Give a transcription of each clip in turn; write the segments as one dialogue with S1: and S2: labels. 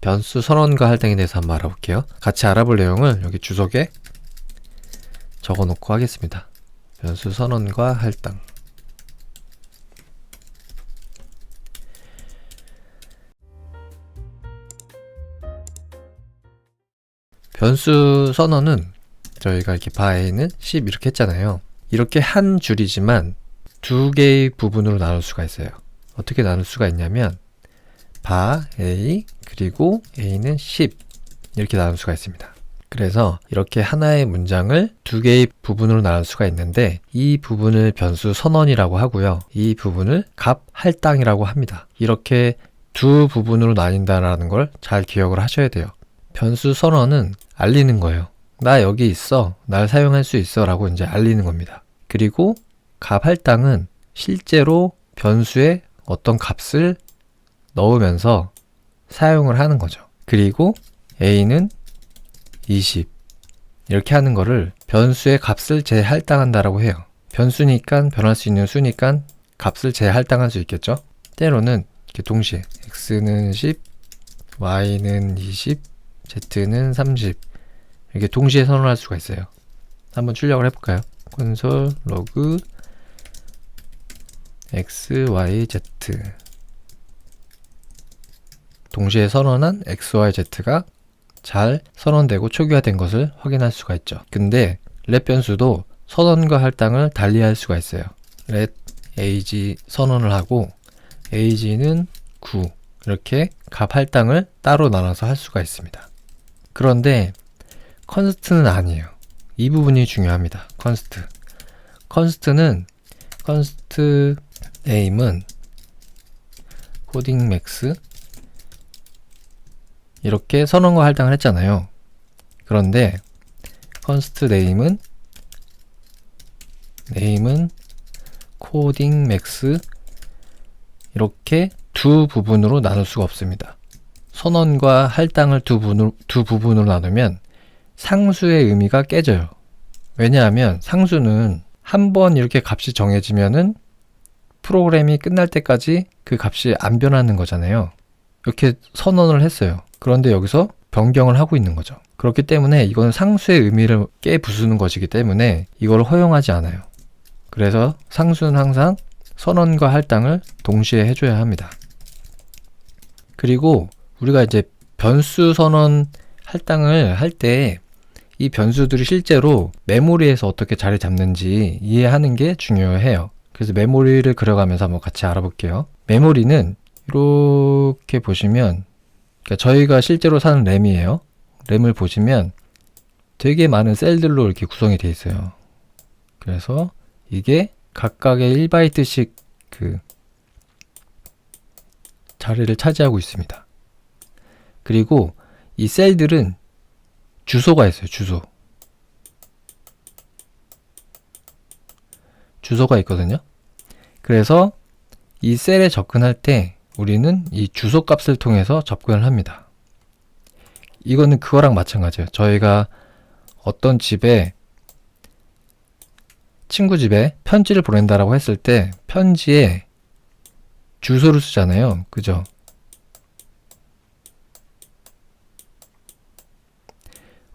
S1: 변수 선언과 할당에 대해서 한번 알아볼게요. 같이 알아볼 내용을 여기 주석에 적어 놓고 하겠습니다. 변수 선언과 할당. 변수 선언은 저희가 이렇게 바에는 10 이렇게 했잖아요. 이렇게 한 줄이지만 두 개의 부분으로 나눌 수가 있어요. 어떻게 나눌 수가 있냐면 바 A 그리고 A는 10 이렇게 나눌 수가 있습니다. 그래서 이렇게 하나의 문장을 두 개의 부분으로 나눌 수가 있는데 이 부분을 변수 선언이라고 하고요. 이 부분을 값 할당이라고 합니다. 이렇게 두 부분으로 나뉜다는 걸 잘 기억을 하셔야 돼요. 변수 선언은 알리는 거예요. 나 여기 있어. 날 사용할 수 있어. 라고 이제 알리는 겁니다. 그리고 값 할당은 실제로 변수에 어떤 값을 넣으면서 사용을 하는 거죠. 그리고 A는 20 이렇게 하는 거를 변수의 값을 재할당한다라고 해요. 변수니까 변할 수 있는 수니까 값을 재할당할 수 있겠죠. 때로는 이렇게 동시에 x는 10, y는 20, z는 30 이렇게 동시에 선언할 수가 있어요. 한번 출력을 해볼까요? 콘솔 로그 x, y, z 동시에 선언한 x, y, z가 잘 선언되고 초기화된 것을 확인할 수가 있죠. 근데 let 변수도 선언과 할당을 달리할 수가 있어요. let ag 선언을 하고 ag는 9 이렇게 값 할당을 따로 나눠서 할 수가 있습니다. 그런데 const는 아니에요. 이 부분이 중요합니다. const는 const name은 코딩 맥스 이렇게 선언과 할당을 했잖아요. 그런데 const name은 코딩 맥스 이렇게 두 부분으로 나눌 수가 없습니다. 선언과 할당을 두 부분으로 나누면 상수의 의미가 깨져요. 왜냐하면 상수는 한 번 이렇게 값이 정해지면은 프로그램이 끝날 때까지 그 값이 안 변하는 거잖아요. 이렇게 선언을 했어요. 그런데 여기서 변경을 하고 있는 거죠. 그렇기 때문에 이건 상수의 의미를 깨부수는 것이기 때문에 이걸 허용하지 않아요. 그래서 상수는 항상 선언과 할당을 동시에 해줘야 합니다. 그리고 우리가 이제 변수 선언 할당을 할 때 이 변수들이 실제로 메모리에서 어떻게 자리 잡는지 이해하는 게 중요해요. 그래서 메모리를 그려가면서 한번 같이 알아볼게요. 메모리는 이렇게 보시면 그러니까 저희가 실제로 사는 램이에요. 램을 보시면 되게 많은 셀들로 이렇게 구성이 되어 있어요. 그래서 이게 각각의 1바이트씩 그 자리를 차지하고 있습니다. 그리고 이 셀들은 주소가 있어요. 주소가 있거든요. 그래서 이 셀에 접근할 때 우리는 이 주소 값을 통해서 접근을 합니다. 이거는 그거랑 마찬가지예요. 저희가 어떤 친구 집에 편지를 보낸다라고 했을 때 편지에 주소를 쓰잖아요. 그죠?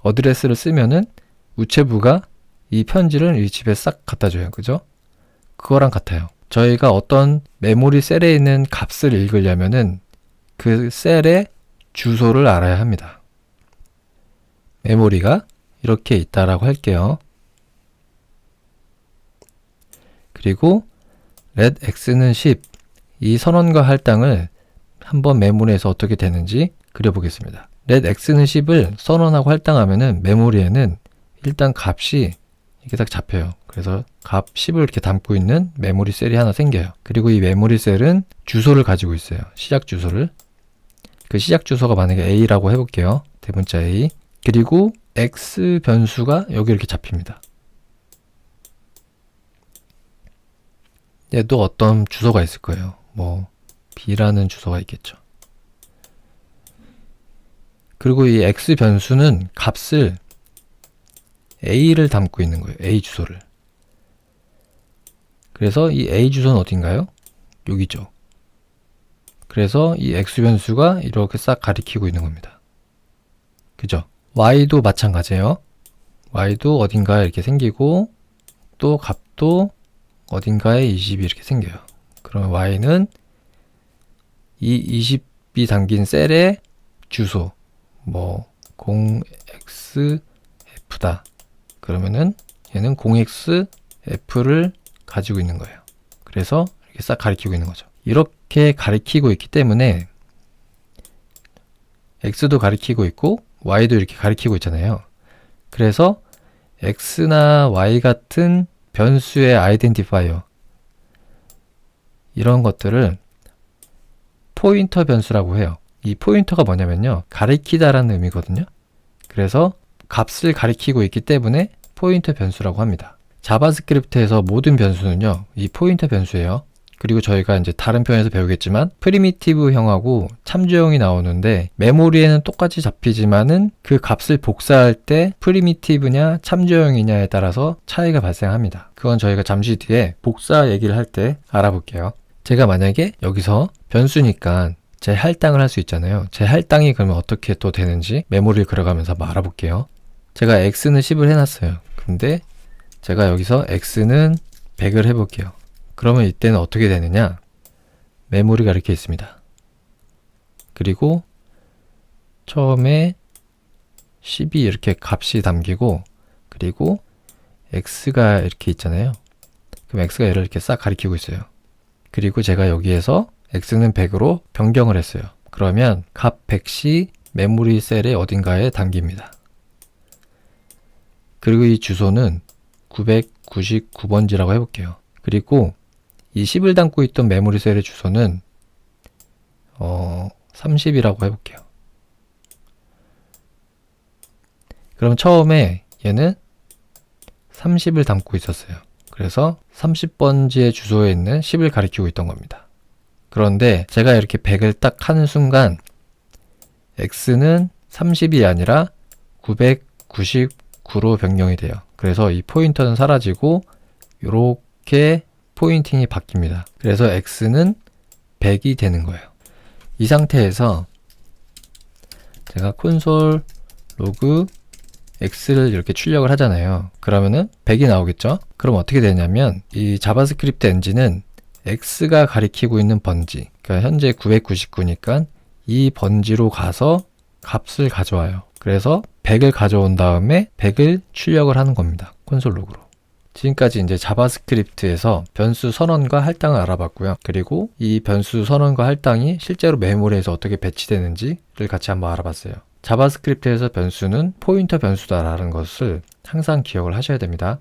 S1: 어드레스를 쓰면은 우체부가 이 편지를 이 집에 싹 갖다 줘요. 그죠? 그거랑 같아요. 저희가 어떤 메모리 셀에 있는 값을 읽으려면은 그 셀의 주소를 알아야 합니다. 메모리가 이렇게 있다라고 할게요. 그리고 let x는 10 이 선언과 할당을 한번 메모리에서 어떻게 되는지 그려보겠습니다. let x는 10을 선언하고 할당하면은 메모리에는 일단 값이 이렇게 딱 잡혀요. 그래서 값 10을 이렇게 담고 있는 메모리 셀이 하나 생겨요. 그리고 이 메모리 셀은 주소를 가지고 있어요. 시작 주소를. 그 시작 주소가 만약에 A라고 해볼게요. 대문자 A. 그리고 X 변수가 여기 이렇게 잡힙니다. 얘도 어떤 주소가 있을 거예요. 뭐 B라는 주소가 있겠죠. 그리고 이 X 변수는 값을 A를 담고 있는 거예요. A 주소를. 그래서 이 A 주소는 어딘가요? 여기죠. 그래서 이 x 변수가 이렇게 싹 가리키고 있는 겁니다. 그죠? y도 마찬가지예요. y도 어딘가에 이렇게 생기고 또 값도 어딘가에 20이 이렇게 생겨요. 그러면 y는 이 20이 담긴 셀의 주소 뭐 0xf다. 그러면은 얘는 0xf를 가지고 있는 거예요. 그래서 이렇게 싹 가리키고 있는 거죠. 이렇게 가리키고 있기 때문에 x도 가리키고 있고 y도 이렇게 가리키고 있잖아요. 그래서 x나 y 같은 변수의 아이덴티파이어 이런 것들을 포인터 변수라고 해요. 이 포인터가 뭐냐면요, 가리키다라는 의미거든요. 그래서 값을 가리키고 있기 때문에 포인터 변수라고 합니다. 자바스크립트에서 모든 변수는요, 이 포인터 변수예요. 그리고 저희가 이제 다른 편에서 배우겠지만 프리미티브형하고 참조형이 나오는데 메모리에는 똑같이 잡히지만은 그 값을 복사할 때 프리미티브냐 참조형이냐에 따라서 차이가 발생합니다. 그건 저희가 잠시 뒤에 복사 얘기를 할 때 알아볼게요. 제가 만약에 여기서 변수니까 재할당을 할 수 있잖아요. 재할당이 그러면 어떻게 또 되는지 메모리를 그려가면서 한번 알아볼게요. 제가 x는 10을 해놨어요. 근데 제가 여기서 x는 100을 해볼게요. 그러면 이때는 어떻게 되느냐? 메모리가 이렇게 있습니다. 그리고 처음에 10이 이렇게 값이 담기고, 그리고 x가 이렇게 있잖아요. 그럼 x가 얘를 이렇게 싹 가리키고 있어요. 그리고 제가 여기에서 x는 100으로 변경을 했어요. 그러면 값 100이 메모리 셀의 어딘가에 담깁니다. 그리고 이 주소는 999번지라고 해볼게요. 그리고 이 10을 담고 있던 메모리 셀의 주소는 30이라고 해볼게요. 그럼 처음에 얘는 30을 담고 있었어요. 그래서 30번지의 주소에 있는 10을 가리키고 있던 겁니다. 그런데 제가 이렇게 100을 딱 하는 순간 x는 30이 아니라 999로 변경이 돼요. 그래서 이 포인터는 사라지고 이렇게 포인팅이 바뀝니다. 그래서 x는 100이 되는 거예요. 이 상태에서 제가 콘솔 로그 x를 이렇게 출력을 하잖아요. 그러면은 100이 나오겠죠? 그럼 어떻게 되냐면 이 자바스크립트 엔진은 x가 가리키고 있는 번지, 그러니까 현재 999니까 이 번지로 가서 값을 가져와요. 그래서 100을 가져온 다음에 100을 출력을 하는 겁니다. 콘솔 로그로. 지금까지 이제 자바스크립트에서 변수 선언과 할당을 알아봤고요. 그리고 이 변수 선언과 할당이 실제로 메모리에서 어떻게 배치되는지를 같이 한번 알아봤어요. 자바스크립트에서 변수는 포인터 변수다라는 것을 항상 기억을 하셔야 됩니다.